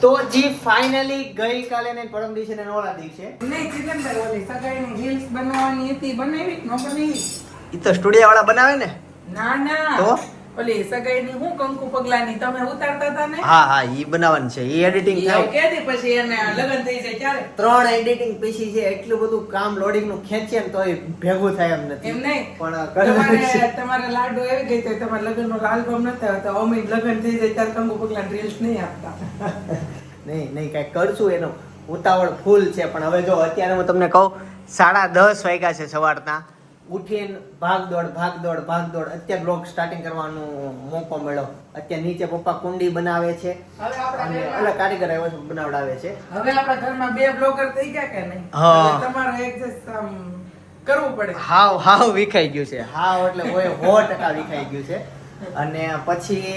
તો જી ફાઇનલી ગઈકાલે ને પરમ દિવસે ને ઓલા દિવસે નહીં સિકંદર ઓલી સગાઈની રીલ્સ બનાવવાની હતી, બનાવી ન બનાવી? ઈ તો સ્ટુડિયો વાળા બનાવે ને. ના તો ઓલી સગાઈની હું કંકુ પગલાની તમે ઉતારતા હતા ને? હા ઈ બનાવવાનું છે. ઈ એડિટિંગ થાય કેદી પછી એને લગન થઈ જાય ત્યારે 3 એડિટિંગ પીસી છે. એટલું બધું કામ લોડિંગ નું ખેંચીએ ને તોય ભેગું થાય એમ નથી. એમ નહીં પણ તમારે લાડુ આવી ગઈ તો તમારા લગન નો આલ્બમ નથી આવતો. અમે લગન થઈ જાય ત્યારે કંકુ પગલાની રીલ્સ નહીં આપતા. નહીં કઈ કરશું એનો ઉતાવળ ફૂલ છે. પણ હવે જો અત્યારે હું તમને કહું 10:30 વાગ્યા છે સવારના. ઉઠીને ભાગદોડ અત્યારે બ્લોગ સ્ટાર્ટિંગ કરવાનો મોકો મળ્યો. અત્યારે નીચે પપ્પા કુંડી બનાવે છે અને ઓલા કારીગર આવ્યો છે બનાવડાવે છે. હવે આપણા ઘરમાં 2 બ્લોગર થઈ ગયા કે નહીં? તમારે એડજસ્ટ કરવું પડે. હાવ વિખાઈ ગયું છે. હાવ એટલે 100% વિખાઈ ગયું છે. અને પછી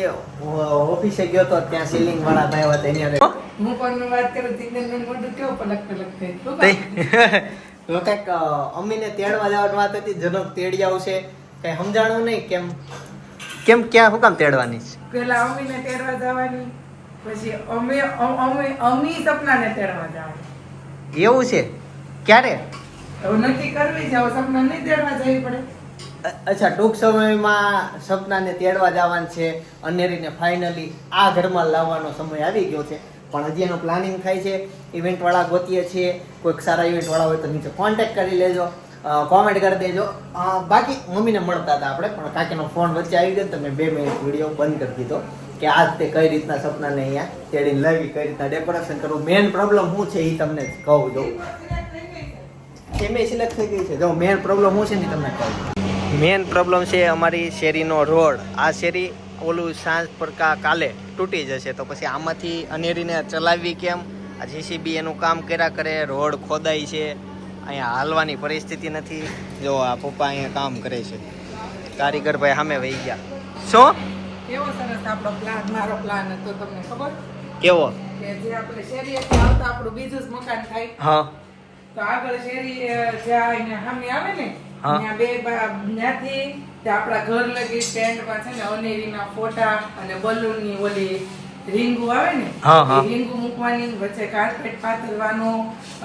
ઓફિસે ગયો તો ત્યાં સીલિંગ વાળા ભાઈ હતા એની અંદર હું પણ વાત કરું તીન મોઢું કેવો પલક થાય તો કઈક અમીને તેડવા જવાની વાત હતી. જનક તેડી આવશે કઈ સમજાણું નહીં કેમ ક્યાં હું કામ તેડવાની છે? પેલા અમીને તેડવા જવાની, પછી અમી સપનાને તેડવા જવાની. એવું છે? ક્યારે? હવે નક્કી કરવી છે. હવે સપના નહીં તેડવા જવી પડે. અચ્છા, ટૂંક સમયમાં સપનાને તેડવા જવાનું છે. અનેરીને ફાઇનલી આ ઘરમાં લાવવાનો સમય આવી ગયો છે. પણ હજી એનું પ્લાનિંગ થાય છે. ઇવેન્ટ વાળા ગોતીએ છીએ. કોઈક સારા ઇવેન્ટ વાળા હોય તો નીચે કોન્ટેક્ટ કરી લેજો, કોમેન્ટ કરી દેજો. બાકી મમ્મીને મળતા હતા આપણે, પણ કાકીનો ફોન વચ્ચે આવી ગયો તો મેં 2 મિનિટ વિડીયો બંધ કરી દીધો કે આજ તે કઈ રીતના સપનાને અહીંયા તેડીને લાવી, કઈ રીતના ડેકોરેશન કરવું. મેઇન પ્રોબ્લેમ શું છે એ તમને કહું દઉં. એમ સિલેક્ટ થઈ ગઈ છે. જો મેઇન પ્રોબ્લેમ શું છે ને તમને કહું. મેઇન પ્રોબ્લેમ છે અમારી શેરીનો રોડ. આ શેરી ઓલું સાંજ પડકા કાલે તૂટી જશે તો પછી આમાંથી અનેરીને ચલાવવી કેમ? આ જીસીબી એનું કામ કર્યા કરે, રોડ ખોદાય છે, અહીંયા હાલવાની પરિસ્થિતિ નથી. જો આ પપ્પા અહીંયા કામ કરે છે, કારીગર ભાઈ સામે વહી ગયા. શું કેવો સરસ આપણો પ્લાન, મારો પ્લાન હતો તમને ખબર? કેવો? કે જે આપણે શેરીએથી આવતા આપણું બીજું જ મકાન થાય. હા, તો આગળ શેરી જ્યાં અહીંયા સામે આવે ને ત્યાં ત્યાંથી આપણા ઘર લગી સ્ટેન્ડમાં છે ને અનેરીના ફોટા અને બલૂનની ઓલી રીંગુ આવે ને એ રીંગુ મૂકવાની, વચ્ચે કાર્પેટ પાથરવાનો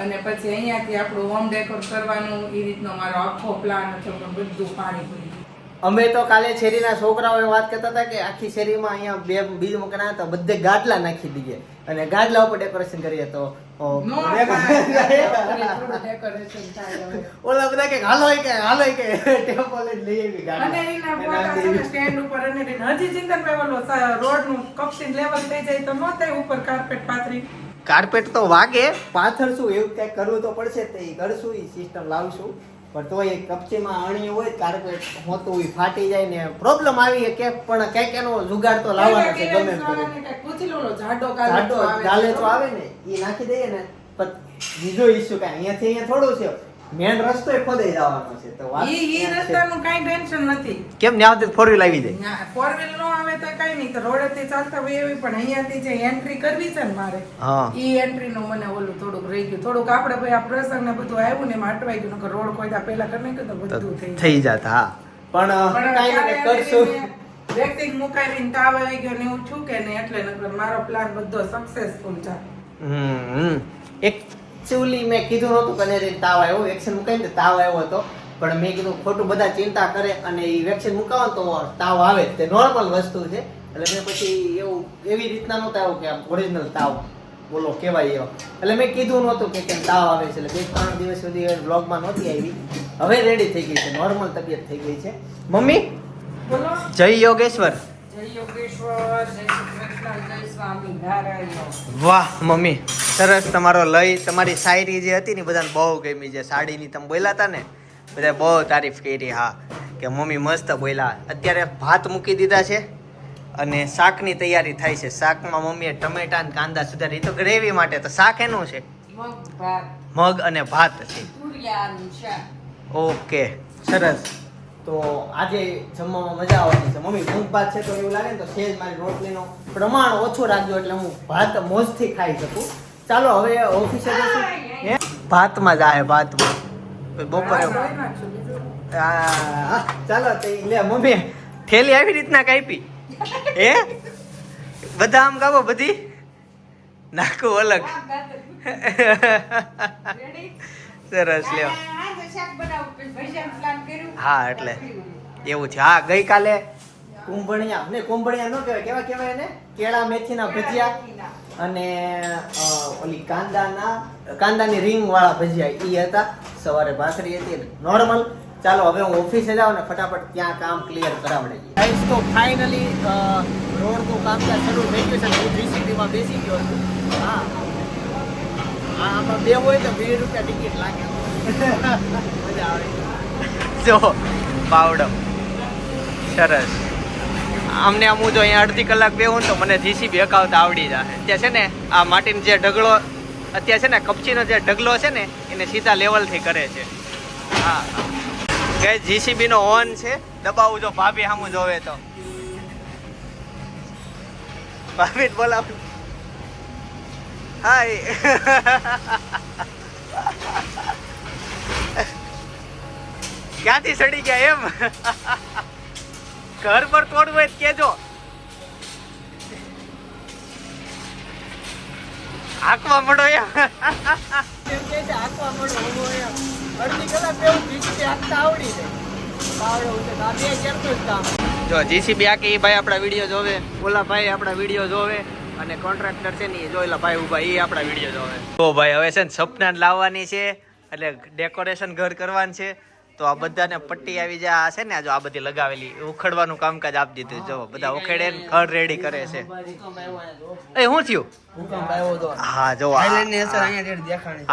અને પછી અહીંયાથી આપણું હોમ ડેકોર કરવાનું. એ રીતનો મારો આખો પ્લાન હતો, પણ બધું પાણી પડી ગયું. અમે તો કાલે શેરીના છોકરાઓએ વાત કરતા હતા કે આખી શેરીમાં અહીંયા બીજું મકાન હતા બધે ગાડલા નાખી દઈએ અને ગાડલા ઉપર ડેકોરેશન કરીએ તો ઓલા બધા કે હાલો કે ટેમ્પો લઈ આવી ગાડી સ્ટેન્ડ ઉપર અને હજી ચિંતનભાઈ ઓલો રોડ નું કપસીન લેવલ થઈ જાય તો નો થાય ઉપર કાર્પેટ પાથરી. કાર્પેટ તો વાગે, પાથરશું એવું ક્યાંક કરવું તો પડશે. તે કરશું, એ સિસ્ટમ લાવશું. પણ તો એ કપચીમાં અણી હોય કાર્પેટ હોતું હોય ફાટી જાય ને પ્રોબ્લેમ આવી કે પણ કઈક એનો જુગાડ તો લાવવાનો છે. ગમે ગાલેચો આવે ને એ નાખી દઈએ ને. પણ બીજો ઇશ્યુ કે અહીંયાથી અહીંયા થોડું છે, મેન રસ્તો એ ખોદાઈ જવાનો છે. તો ઈ રસ્તાનું કઈ ટેન્શન નથી. કેમ ને આવતી 4 વ્હીલ આવી જાય? 4 વ્હીલ નો આવે તો કઈ નહીં, તો રોડેથી ચાલતા હોય એવી. પણ અહીંયાથી જે એન્ટ્રી કરવી છે ને મારે, ઈ એન્ટ્રી નું મને ઓલું થોડુંક રહી ગયું. થોડુંક આપણે ભાઈ આ પ્રસંગ ને બધું આવ્યું ને એમાં અટવાઈ ગયું. રોડ ખોદા પહેલા કરી નાખ્યું તો બધું થઈ જતા. હા, પણ કાઈ કરશું. વ્યક્તિ મુકાવીને તાવ આવી ગયો ને એવું છું કે નહીં, એટલે મારો પ્લાન બધો સક્સેસફુલ છે. એકચ્યુઅલી મેં કીધું નહોતું કે એને તાવ આવ્યો, વેક્સિન મુકાઈને તાવ આવ્યો હતો. પણ મેં કીધું ખોટું બધા ચિંતા કરે અને એ વેક્સિન મુકાવો તો તાવ આવે, તે નોર્મલ વસ્તુ છે. એટલે મેં પછી એવી રીતના નહોતા આવ્યું કે આમ ઓરિજિનલ તાવ બોલો કેવાય એવો. એટલે મેં કીધું નહોતું કે કેમ તાવ આવે છે. એટલે 2-3 દિવસ સુધી બ્લોગમાં નહોતી આવી. હવે રેડી થઈ ગઈ છે, નોર્મલ તબિયત થઈ ગઈ છે. મમ્મી બોલો. જય યોગેશ્વર. જય યોગેશ્વર, જય કૃષ્ણ, જય સ્વામિનારાયણ. વાહ મમ્મી, સરસ. તમારો લય, તમારી શાયરી જે હતી ને બધાને બહુ ગમી. જે સાડીની તમે બોલ્યા હતા ને બધા બહુ તારીફ કરી. હા, કે મમ્મી મસ્ત બોલ્યા. અત્યારે ભાત મૂકી દીધા છે અને શાકની તૈયારી થાય છે. શાકમાં મમ્મીએ ટમેટા અને કાંદા સુધારી. તો ગ્રેવી માટે. તો શાક એનું છે મગ અને ભાત છે. ઓકે, સરસ. તો આજે જમવામાં મજા આવવાની છે. મમ્મી મૂંગ ભાત છે તો એવું લાગે ને તો સેજ મારી રોટલીનો પ્રમાણ ઓછું રાખજો એટલે હું ભાત મોજથી ખાઈ શકું. ચાલો હવે ઓફિસે જશું. ભાતમાં જ આવે, ભાતમાં બપોરે. ચાલો લે મમ્મી થેલી આવી રીતના કાપી. બધા આમ કાપો બધી નાખું અલગ. સરસ લ્યો. હા એટલે એવું છે. હા ગઈકાલે કુંભણિયા ને કુંભણિયા નો કહેવાય, કેવા કહેવાય એને, કેળા મેથીના ભજીયા અને ઓલી કાંદાની રિંગ વાળા ભજીયા ઈ હતા. સવારે ભાખરી હતી નોર્મલ. ચાલો હવે હું ઓફિસે જાઉં ને ફટાફટ ત્યાં કામ ક્લિયર કરાવડે. ગાઈસ તો ફાઇનલી રોડનું કામકાજ શરૂ થઈ ગયું છે. હું જીસીબીમાં બેસી ગયો છું. હા આમાં બે હોય તો 2 રૂપિયા ટિકિટ લાગે. મજા આવે. જો પાવડો સરસ. અમને આમ જો અહીંયા અડધી કલાક બેહું ને તો મને જીસીબી હકાવતા આવડી જાય. ત્યાં છે ને આ માટીનો જે ઢગલો અત્યારે છે ને કપચીનો જે ઢગલો છે ને એને સીધા લેવલથી કરે છે. હા ગઈ જીસીબી નો ઓન છે, દબાવું જો ભાભી સામું જોવે તો. ભાભી બોલાવ. હાય. ક્યાંથી સડી ગયા એમ? ઘર પર તોડવું હોય કેજો. હાંકવા મળો એમ. હાંકવા મળો એમ. અડધી કલાક એવું જીસીબી હાંકતા આવડી જાય. જો જીસીબી હાંકી ભાઈ આપણા વિડીયો જોવે, ઓલા ભાઈ આપણા વિડીયો જોવે અને કોન્ટ્રાક્ટર છે ને એ જોયેલા ભાઈ ઉભા એ આપણા વિડીયો જોવે. તો ભાઈ હવે છે ને સપના લાવવાની છે એટલે ડેકોરેશન ઘર કરવાનું છે. તો આ બધાને પટ્ટી આવી જાય. આ છે ને જો આ બધી લગાવેલી ઉખડવાનું કામકાજ આપી દીધું. જો બધા ઉખેડે ને ઘર રેડી કરે છે. એ શું થયું? હા જો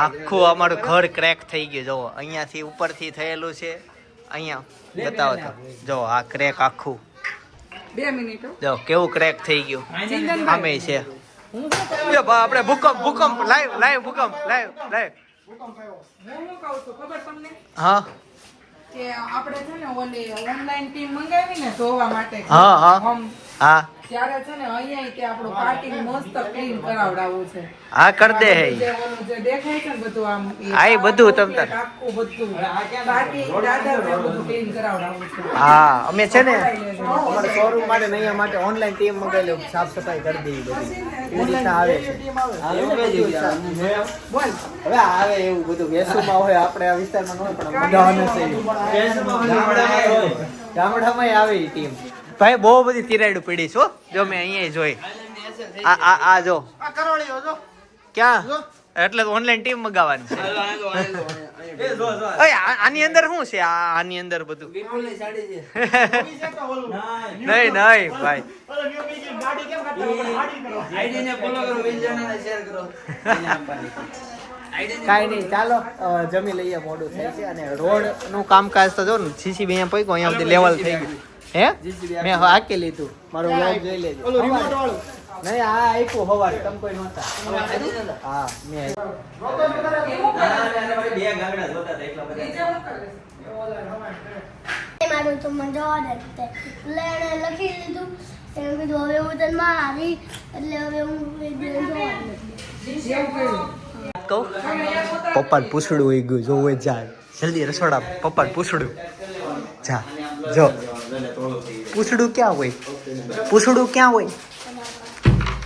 આખું અમારું ઘર ક્રેક થઈ ગયું. જો અહીંયાથી ઉપરથી થયેલું છે. અહીંયા બતાવો તો જો આ ક્રેક આખું. 2 મિનિટ જો કેવું ક્રેક થઈ ગયું. આમે છે આપણે ભૂકંપ લાઈવ ભૂકંપ લાઈવ. હું કહું છું ખબર તમને હા કે આપણે છે ને ઓલી ઓનલાઈન ટીમ મંગાવી ને ધોવા માટે. હા હા હા ત્યારે છે ને અહીંયા કે આપણું પાર્કિંગ મસ્ત ક્લીન કરાવડાવવું છે. હા કર દે. જે ઓલું જે દેખાય છે ને બધું આમ આ ઈ બધું તમ તાર આખું બધું પાર્કિંગ દાદા બધું ક્લીન કરાવડાવવું છે. હા અમે છે ને અમારા શોરૂમ માટે ને અહીંયા માટે ઓનલાઈન ટીમ મંગાવી લો, સાફ સફાઈ કરી દેવી બધી એવી રીતના આવે છે. બોલ હવે આવે એવું બધું વેસુમાં હોય, આપણે આ વિસ્તારમાં ન હોય પણ ગામડામાં આવે એ ટીમ. ભાઈ બહુ બધી તિરાડું પડી છો. જો મેં અહીંયા જોઈ. આ જો ક્યાં એટલે ઓનલાઈન ટીમ મગાવવાની છે. આની અંદર શું છે? આની અંદર બધું નહીં ભાઈ. કાઈ નહીં, ચાલો જમી લઈએ, મોડું થાય છે. અને રોડ નું કામકાજ તો જો ને જીસીબી અહીંયા પહોંચ્યો, અહીંયા બધી લેવલ થઈ ગયું. હે મેં હાકી લીધું. મારો વ્લોગ જોઈ લેજો. નહીં આ આપ્યું હવારે તમે કોઈ નહોતા. હા મેં મારું તો મને જવા દે એટલે એણે લખી લીધું. એમ કીધું હવે હું તને મારી એટલે હવે હું કહું પપ્પાને પૂછડું હોય ગયું જોવે જાય જલ્દી રસોડા. પપ્પાને પૂછડું જા જો પૂછડું ક્યાં હોય? પૂછડું ક્યાં હોય?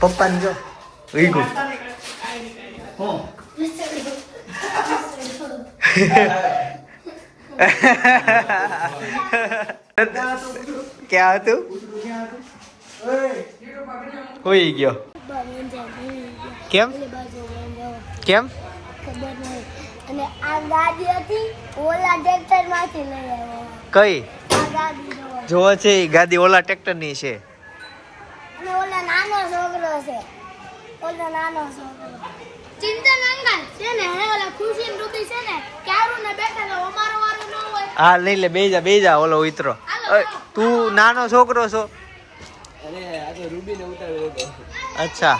પપ્પાને જો હોય ગયું. ક્યાં હતું? હોઈ ગયો. કેમ કેમ? ખબર નહીં. અને આ ગાડી હતી ઓલા ટ્રેક્ટર માંથી લઈ આવ્યો. કઈ આ ગાડી જોવો છે? એ ગાડી ઓલા ટ્રેક્ટર ની છે. અને ઓલા નાનો છોકરો છે. ઓલા નાનો છોકરો ચિંતા નાંગા છે ને હે ઓલા ખુશી ને રૂબી છે ને ક્યારું ને બેઠા તો અમારો વારો ન હોય. હા લઈ લે, બેજા ઓલો ઉતરો. તું નાનો છોકરો છો? અચ્છા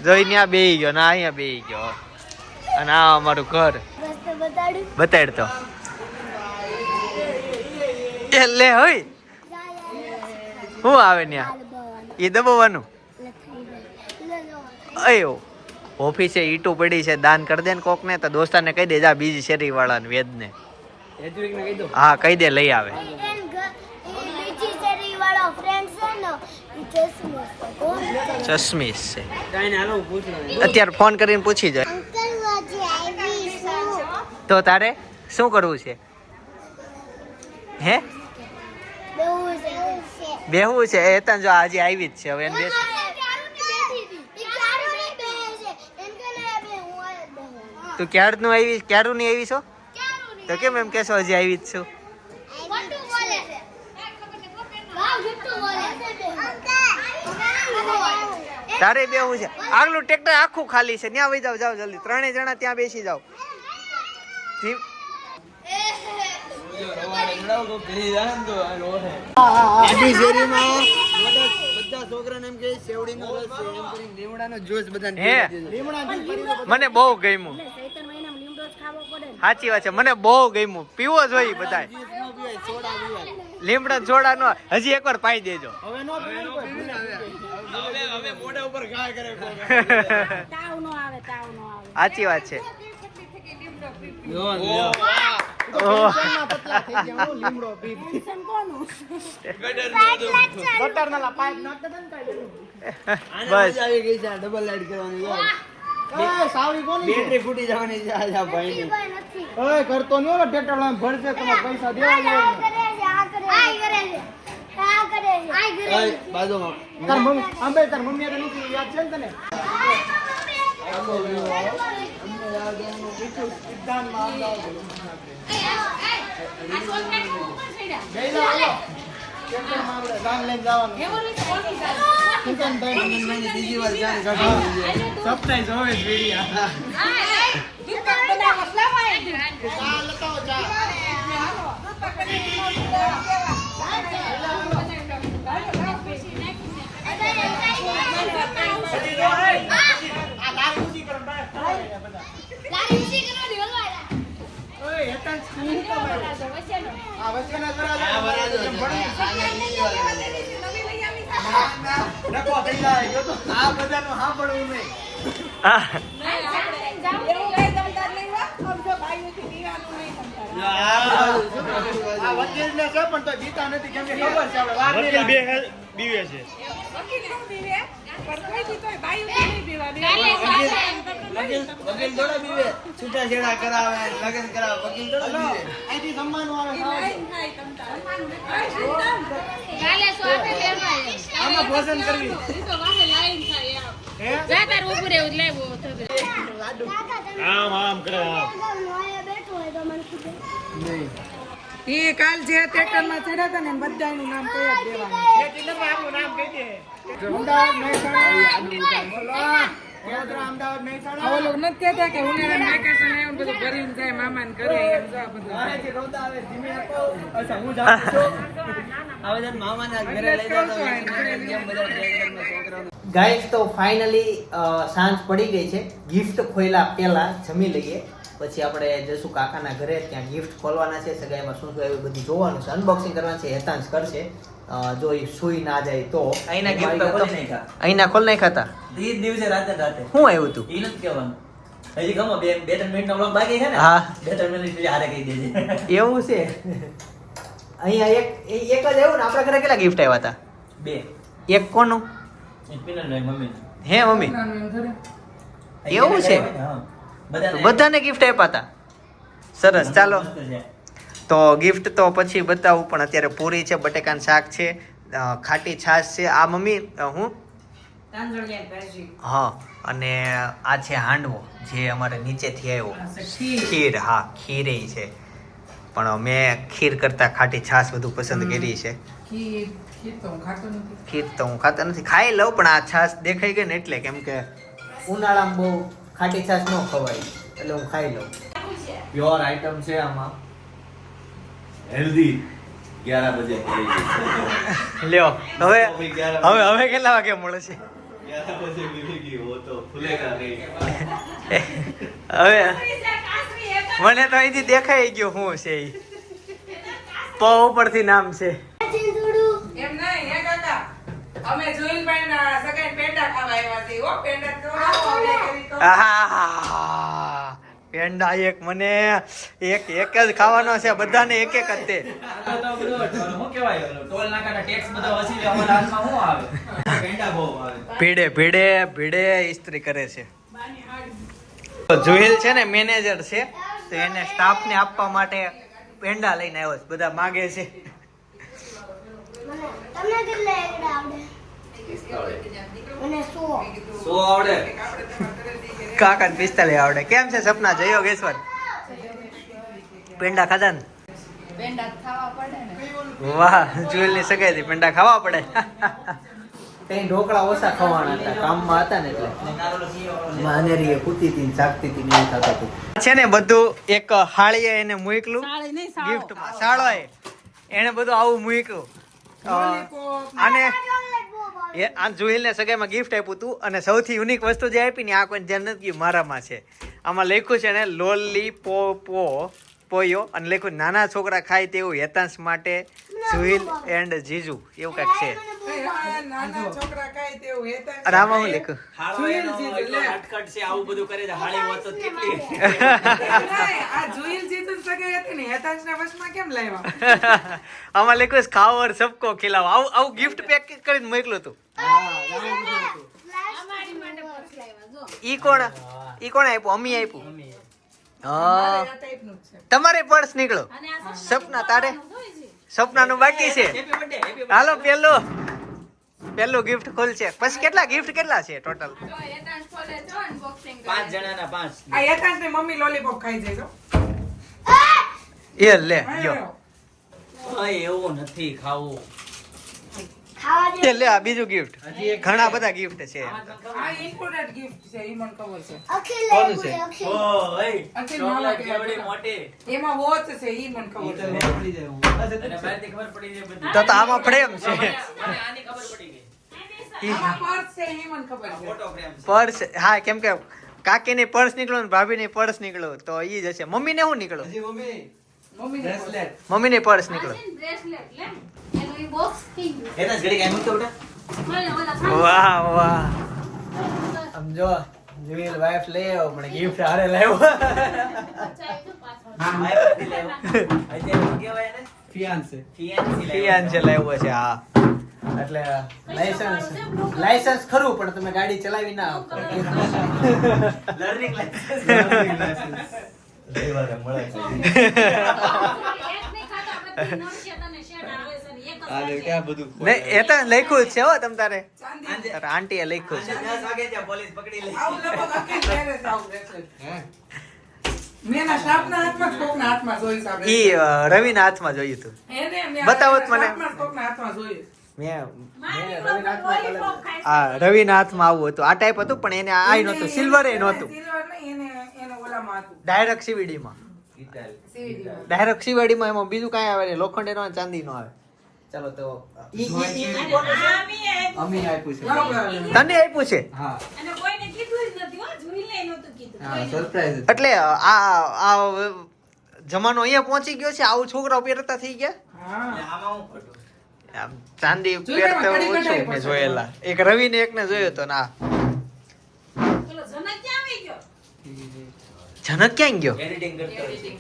જોઈ ત્યાં બેહી ગયો ના અહીંયા બેહી ગયો. અને આ અમારું ઘર રસ્તો બતાડ્યું. બતાડ તો એ લે હોય શું આવે ત્યાં એ દબાવવાનું. અયો ઓફિસે ઈટું પડી છે, દાન કરી દે ને કોક ને. તો દોસ્તાને કહી દે જા બીજી શેરી વાળા વેદ ને. હા કહી દે લઈ આવે. બીજી શેરી વાળો ફ્રેન્ડ છે ને ચશ્મીશ છે. અત્યારે ફોન કરીને પૂછી જાય. તો તારે શું કરવું છે? હે બેહવું છે? એ તને જો આજે આવી જ છે હવે એને બેસ. તું ક્યારનું આવી ક્યારું નહીં આવી છો તો કેમ એમ કેશો હજી આવી જ છું? તારે બેહવું છે? આગલું ટ્રેક્ટર આખું ખાલી છે, ત્યાં વહી જાવ. જાવ જલ્દી, 3 જણા ત્યાં બેસી જાવ. આડી શેરીમાં બધા છોકરાને એમ કે સેવડીનો રસ છે, એમ કરીને લીમડાનો જ્યુસ બધાને પીવા દીધો. મને બહુ ગમ્યું. સાચી વાત છે, મને બહુ ગમ્યું. પીવો જોઈએ બધા. લીમડા સોડા નો હજી એકવાર પાઈ દેજો. હવે નો હવે મોઢા ઉપર ઘા કરે. તાવ નો આવે. સાચી વાત છે. બસ આવી ગઈ છે. ડબલ લાઈટ કરવાની. બેટરી ફૂટી જવાની છે આ ભાઈ ની. ઓય કરતો નહી ઓલો ટ્રેક્ટર લઈને ભરશે તમારે પૈસા દેવા જોઈએ. બાજુમાં તાર મમ્મી અંબે તાર મમ્મી તો નથી યાદ છે ને તને? છૂટાછેડા કરાવે, લગ્ન કરાવે, વકીલ અહીંથી જમવાનું આવે. આમાં ભોજન કરવી. આમ આમ કરે એ કાલ જે ટ્રેક્ટર માં ચડ્યા હતા ને બધાનું નામ કહી જ દેવાનું. નામ કહી દે. ઓલું નથી કહેતા કે ઉનાળાનું વેકેશન આવ્યું બધું ભરીને જાય મામાને ઘરે એમ જો આ બધું. ગાઈસ તો ફાઇનલી સાંજ પડી ગઈ છે. ગિફ્ટ ખોલ્યા પહેલા જમી લઈએ, પછી આપણે જશું કાકાના ઘરે. ત્યાં ગિફ્ટ ખોલવાના છે, સગાઈમાં શું શું આવ્યું બધું જોવાનું છે, અનબોક્સિંગ કરવાનું છે. હેતાંશ કરશે. જો એ સુઈ ના જાય તો અહીંના ગિફ્ટ ખોલી નાખ્યા. અહીંના ખોલ નાખ્યા હતા. ઈ દિવસે રાતે શું આવ્યું તું? ઈ નથી કહેવાનું. હજી ગમો 2-3 મિનિટનો વ્લોગ બાકી છે ને. હા 2-3 મિનિટ પછી હારે કહી દેજે. એવું છે. અહીંયા એક જ આવ્યું ને. આપણા ઘરે કેટલા ગિફ્ટ આવ્યા હતા? 2. એક કોનું? એક પિનલ ને મમ્મી. હે મમ્મી એવું છે? બધાને ગિફ્ટ આપ્યા હતા. સરસ. ચાલો તો ગિફ્ટ તો પછી બતાવું, પણ અત્યારે પૂરી છે, બટેકાનું શાક છે, ખાટી છાશ છે. આ મમ્મી હું હા, અને આ છે હાંડવો જે અમારે નીચેથી આવ્યો. ખીર. હા ખીર છે, પણ મેં ખીર કરતા ખાટી છાશ વધુ પસંદ કરી છે. ખીર તો હું ખાતો નથી. ખાઈ લઉં પણ આ છાશ દેખાઈ ગઈ ને એટલે, કેમ કે ઉનાળામાં બહુ ખાટી છાશ ન ખવાય એટલે હું ખાઈ લઉં. પ્યોર આઈટમ છે આમાં. હેલ્ધી 11 બજે લ્યો હવે કેટલા વાગે મળે છે? 11 बजे मिलेगी वो तो खुलेगा नहीं. હવે મને તો અહીંથી દેખાઈ ગયો શું છે ઈ. પ ઉપરથી નામ છે. એમ નહીં હે કાકા, અમે જોઈલભાઈ ના સગાઈ પેંડા ખાવા આવ્યા છે. ઓ પેંડા ખવડાવો અમે કરી તો. આહા પેંડા એક મને એક જ ખાવાનો છે, બધાને એક જ તે. આ તો બધું શું કહેવાય ઓલો ટોલ નાકાના ટેક્સ બધા વસૂલી અમારા હાથમાં શું આવે પેંડા બહુ આવે. ભીડે ઇસ્ત્રી કરે છે. તો જુહિલ છે ને મેનેજર છે, તો એને સ્ટાફને આપવા માટે પેંડા લઈને આવ્યો છે. બધા માગે છે. તમને કેટલા એકડા આવડે? મને 100. સો આવડે. કાકાને 45 આવડે. કેમ છે સપના, જય યોગેશ્વર? પેંડા ખાધા ને? વાહ, જુહિલની સગાઈથી પેંડા ખાવા પડે. કઈ ઢોકળા ઓછા ખવાના હતા, કામમાં હતા ને એટલે માનેરી કૂતી હતી જાગતી હતી ને એવું થતું હતું. છે ને બધું એક હાળીએ એને મૂકલું સાળી નહીં, સાળો. ગિફ્ટમાં. સાળોએ એને બધું આવું મૂક્યું. આને આ જુહિલને સગાઈમાં ગિફ્ટ આપ્યું હતું, અને સૌથી યુનિક વસ્તુ જે આપી ને આ કોઈ ધ્યાન નથી ગયું, મારામાં છે. આમાં લખ્યું છે ને લોલી પોયો, અને લખ્યું નાના છોકરા ખાય તેવું હેતાંશ માટે જુહિલ એન્ડ જીજુ, એવું કંઈક છે. નાના છોકરા ખાય તેવું હેતાંશ. અને આમાં હું લખ્યું? હાળો એનો એટલો હટકટ છે, આવું બધું કરે છે. હાળી હોત તો કેટલી. નહીં, આ જુહિલ જીતું સગાઈ હતી ને હેતાંશના વશમાં કેમ લાવ્યા? આમાં લખ્યું છે ખાઓ ઓર સબકો ખિલાઓ. આવું ગિફ્ટ પેક કરીને મોકલું હતું. ઈ કોણ આપ્યું? અમી આપ્યું. હા, આ ટાઈપનું જ છે. તમારે પર્સ નીકળો. સપના તારે? સપનાનું બાકી છે. Happy birthday, happy birthday. હાલો પેલું ગિફ્ટ ખોલશે. પછી ગિફ્ટ કેટલા છે ટોટલ? 5 જણાના 5. આ હેતાંશની મમ્મી લોલીપોપ ખાઈ જાય છો. એ લે યો. ઓય એવું નથી ખાવું. ખાવા એ લે આ બીજું ગિફ્ટ. ઘણા બધા ગિફ્ટ છે. આ ઇમ્પોર્ટન્ટ ગિફ્ટ છે, ઈ મને ખબર છે. અખિલ કોનું લેવું છે? અખિલ. ઓય અખિલ ચોકલેટ મામા કેવડી કહેવાય. મોટી. એમાં વોચ છે, ઈ મને ખબર છે. અને બહારથી ખબર પડી જાય બધી. તો આમાં પ્રેમ છે. મને આની ખબર પડી ગઈ. આમાં પર્સ છે, ઈ મને ખબર છે. ફોટો ફ્રેમ છે. પર્સ, હા, કેમ કે કાકીની પર્સ નીકળ્યું ને ભાભીની પર્સ નીકળ્યું, તો ઈ જ હશે. મમ્મીને શું નીકળ્યું? મમ્મીને મમ્મીની પર્સ નીકળ્યું. એના જ ઘડી કાંઈ મૂકતો બેટા. વાહ વાહ. સમજો જુહિલ વાઈફ લઈ આવ્યો પણ ગિફ્ટ હારે લાવ્યો. માહિતી લેવો. અત્યારે શું કહેવાય એને? ફિયાન્સે ફિયાન્સી લેવો. પિયાન છે લાવ્યો છે. હા, એટલે લાયસન્સ ખરું પણ તમે ગાડી ચલાવી ના આપો. Learning licence. રવિવારે મળે છે. ને એ તો લખ્યું જ છે હો તમ તારે. ચાંદી. તારા આંટીએ લખ્યું છે. 10 વાગે ત્યાં પોલીસ પકડી લે. આવું લગભગ અખિલ પહેરે છે, આવું bracelet. મેં એના સ્ટાફના હાથમાં જ કોકના હાથમાં જોયું છે આ bracelet. ઈ રવિના હાથમાં જોયું હતું. એને મેં બતાવો તો મને. સ્ટાફમાં જ કોકના હાથમાં જોયું. આ રવિના હાથમાં આવું હતું. આ ટાઈપ હતું પણ એને આ નહોતું, સિલ્વર એ નહોતું. સિલ્વર નહીં, એને ઓલામાં હતું. ડાયરેક્ટ સીવીડીમાં. CVD માં. ડાયરેક્ટ સીવીડીમાં એમાં બીજું કાંઈ આવે નહીં. લોખંડ એનો ચાંદી નો આવે. ચાલો તો અમી આપ્યું છે. તને આપ્યું છે? હા અને કોઈને કીધું જ નથી હો, જુહિલે નહોતું કીધું. હા સરપ્રાઈઝ. એટલે આ જમાનો અહીંયા પહોંચી ગયો છે. આવું છોકરાઓ પહેરતા થઈ ગયા. હા. આમાં હું ખોટું? આમ ચાંદી જોયું પહેરતા એમાં કડી ઓછું કઢાઈ મેં પડશે. જોયેલા. એક રવિને એકને જોયો તો ના. પેલો જનક ક્યાં આવી ગયો? જનક ક્યાં ગયો? એડિટિંગ કરતો હોય છે.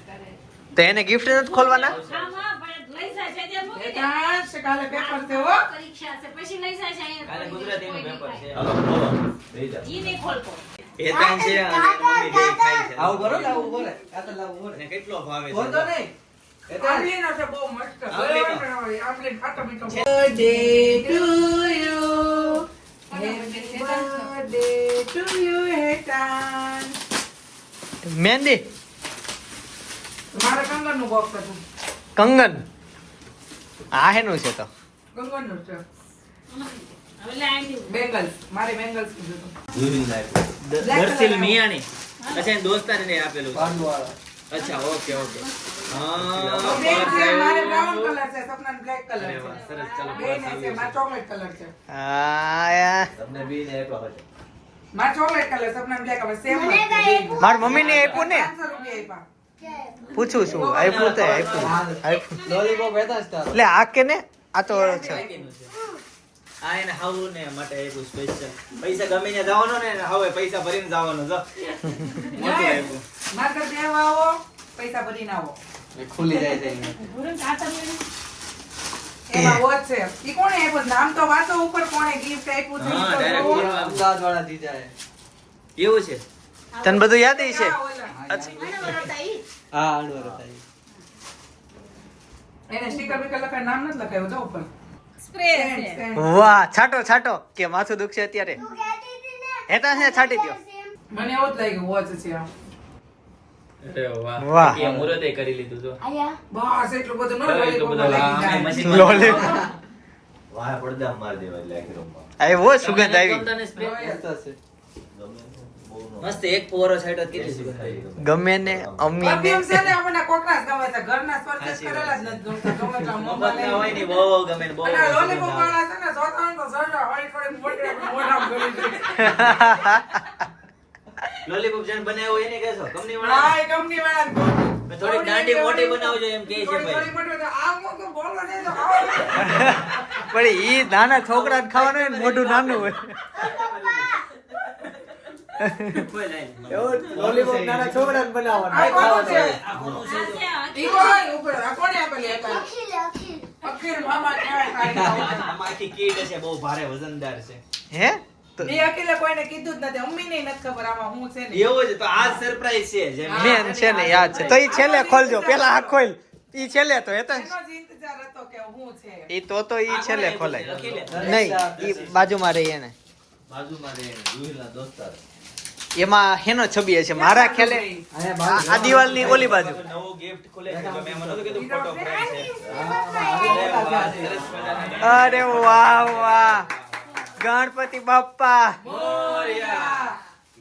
તો એને ગિફ્ટ નથી ખોલવાના? આમ આ પણ લઈ જાય છે ત્યાં મૂકી દે. હેતાંશ, કાલે પેપર છે હો. પરીક્ષા છે પછી લઈ જાય છે અહીંયા. કાલે ગુજરાતીનું કોઈ નહીં પેપર છે. હાલો બોલો બેહી જાઓ. ઈ નહીં ખોલતો. એ તાન છે અને મમ્મી બે ખાય છે. આવું કરો ને આવું બોલે કાતર લાવું બોલે અને કેટલો ભાવે છે. બોલતો નહીં. આંબલીનો છે બહુ મસ્ત. આંબલીનો. આંબલી ખાટો મીઠો. Birthday to you. Happy birthday to you, Hetansh. મહેંદી, મારે કંગનનું બોક્સ હતું. કંગન. આ હેનું છે તો? કંગનનું છે. હવે લે આવી દીધું. બેંગલ્સ. મારે બેંગલ્સ કીધું હતું. જુહિલ લાઈફ. દર્શિલ મિયાણી. અચ્છા એને દોસ્તારને આપેલું છે. પાંડુવાળા. અચ્છા ઓકે ઓકે. બેન છે, મારે બ્રાઉન હા કલર છે, સપનાને બ્લેક કલર અરે છે. વાહ, સરસ. ચાલો બેન બસ છે, આવી મારે ચોકલેટ કલર છે. આ તમને બેને આપ્યા હોય. મારે ચોકલેટ કલર, સપનાને બ્લેક કલર. સેમ મને કાંઈ આપ્યું? મારી મમ્મીને આપ્યું ને? 500 રૂપિયા આપ્યા. પૂછું છું. આપ્યું તો આપ્યું. લોલીપોપ હતા જ તારો. એટલે આ કે ને આ તો છે. બાકીનું છે. આ એને હાવું ને માટે આપ્યું સ્પેશિયલ. પૈસા ગમીને જવાનો ને હવે પૈસા ભરીને જવાનો જો. મોટું આપ્યું. માર્કેટ દેવા આવો પૈસા ભરીને આવો ખુલી જાય છે ભૂરણ ખાતર લઈને. એમાં વોચ છે ઈ કોણે આપ્યું નામ તો વાતો ઉપર કોણે ગિફ્ટ આપ્યું છે ઈ તો જોવો. અમદાવાદ વાળા જીજા હે એવું છે તને બધું યાદ છે આ ઓલા. હા અનવર હતા ઈ. એને સ્ટીકર બીકર લખાય નામ નથી લખાયું તો ઉપર સ્પ્રે છે. Stand. વાહ છાટો છાટો કે માથું દુખશે અત્યારે તું કહેતી હતી ને હેતા છે છાટી દ્યો મને એવું જ લાગ્યું વોચ છે આ. અરે વાહ વાહ. કે મુહૂર્તે કરી લીધું તો આયા બસ એટલું બધું ન એટલું લોલીપોપ બધું લાગી જાય. મશીનમાં લોલી વાહ પડદા માર દેવા એટલે આખી રૂમમાં આવ્યો સુગંધ આવી તમને spray? મસ્ત છે. ગમે બહુ નો મસ્ત એક ફુવારો છાંટ્યો તો કેટલી સુગંધ આવી. ગમે ને અમ્મી ને પરફ્યુમ છે ને આપણને કોકના જ ગમે છે ઘરના purchase કરેલા જ નથી ગમતા ગમે એટલા મોંઘા મફતના હોય ને લઈને. બહુ ગમે ને બહુ અને આ સુગંધ લોલીપોપ આવે. વાળા છે ને જોતા હોય ને તો સરડા વાળી થોડી મોટી મોઢામાં ગળી દે. લોલીપોપ જેને બનાવ્યો હોય એને કહેશો કંપની હા વાળા એ કંપની વાળા જ કહું. થોડીક દાંડી મોટી બનાવજો એમ કહે છે થોડી ભાઈ. મોટી તો આ મોટો બોલો ને તો આવો. પણ ઈ નાના છોકરા ખાવાનું હોય ને મોઢું નાનું હોય કોઈ લાઈન. એવું લોલીપોપ નાના છોકરાને બનાવવાનું આ કોનું છે? આ કોનું છે જો? ઈ કોઈ ઉપર આ કોને આપેલી હતા? અખિલ અખિલ અખીર મામા કહેવાય કાંઈ ના હોય. આમાં આખી કીટ છે બહુ ભારે વજનદાર છે હે તો એ અખિલે કોઈને કીધું જ નથી અમ્મીને નથી ખબર આમાં હું છે ને એવું છે તો આ સરપ્રાઈઝ છે જેમ મેન છે ને યાદ છે તો ઈ છેલ્લે ખોલજો પેલા આ ખોલ ઈ છેલ્લે તો એ તો એનો જ ઇંતજાર હતો કે હું છે ઈ તો ઈ છેલ્લે ખોલાય અખિલે. નહીં ઈ બાજુમાં રહી એને બાજુમાં રહે રૂહીના દોસ્તાર એમાં હેનો છબી હશે મારા ખ્યાલે આ દિવાલની ઓલી બાજુ નવો ગિફ્ટ ખોલે છે તો મેં મને કીધું ફોટો ફ્રેમ છે અરે વાહ વાહ ગણપતિ બાપ્પા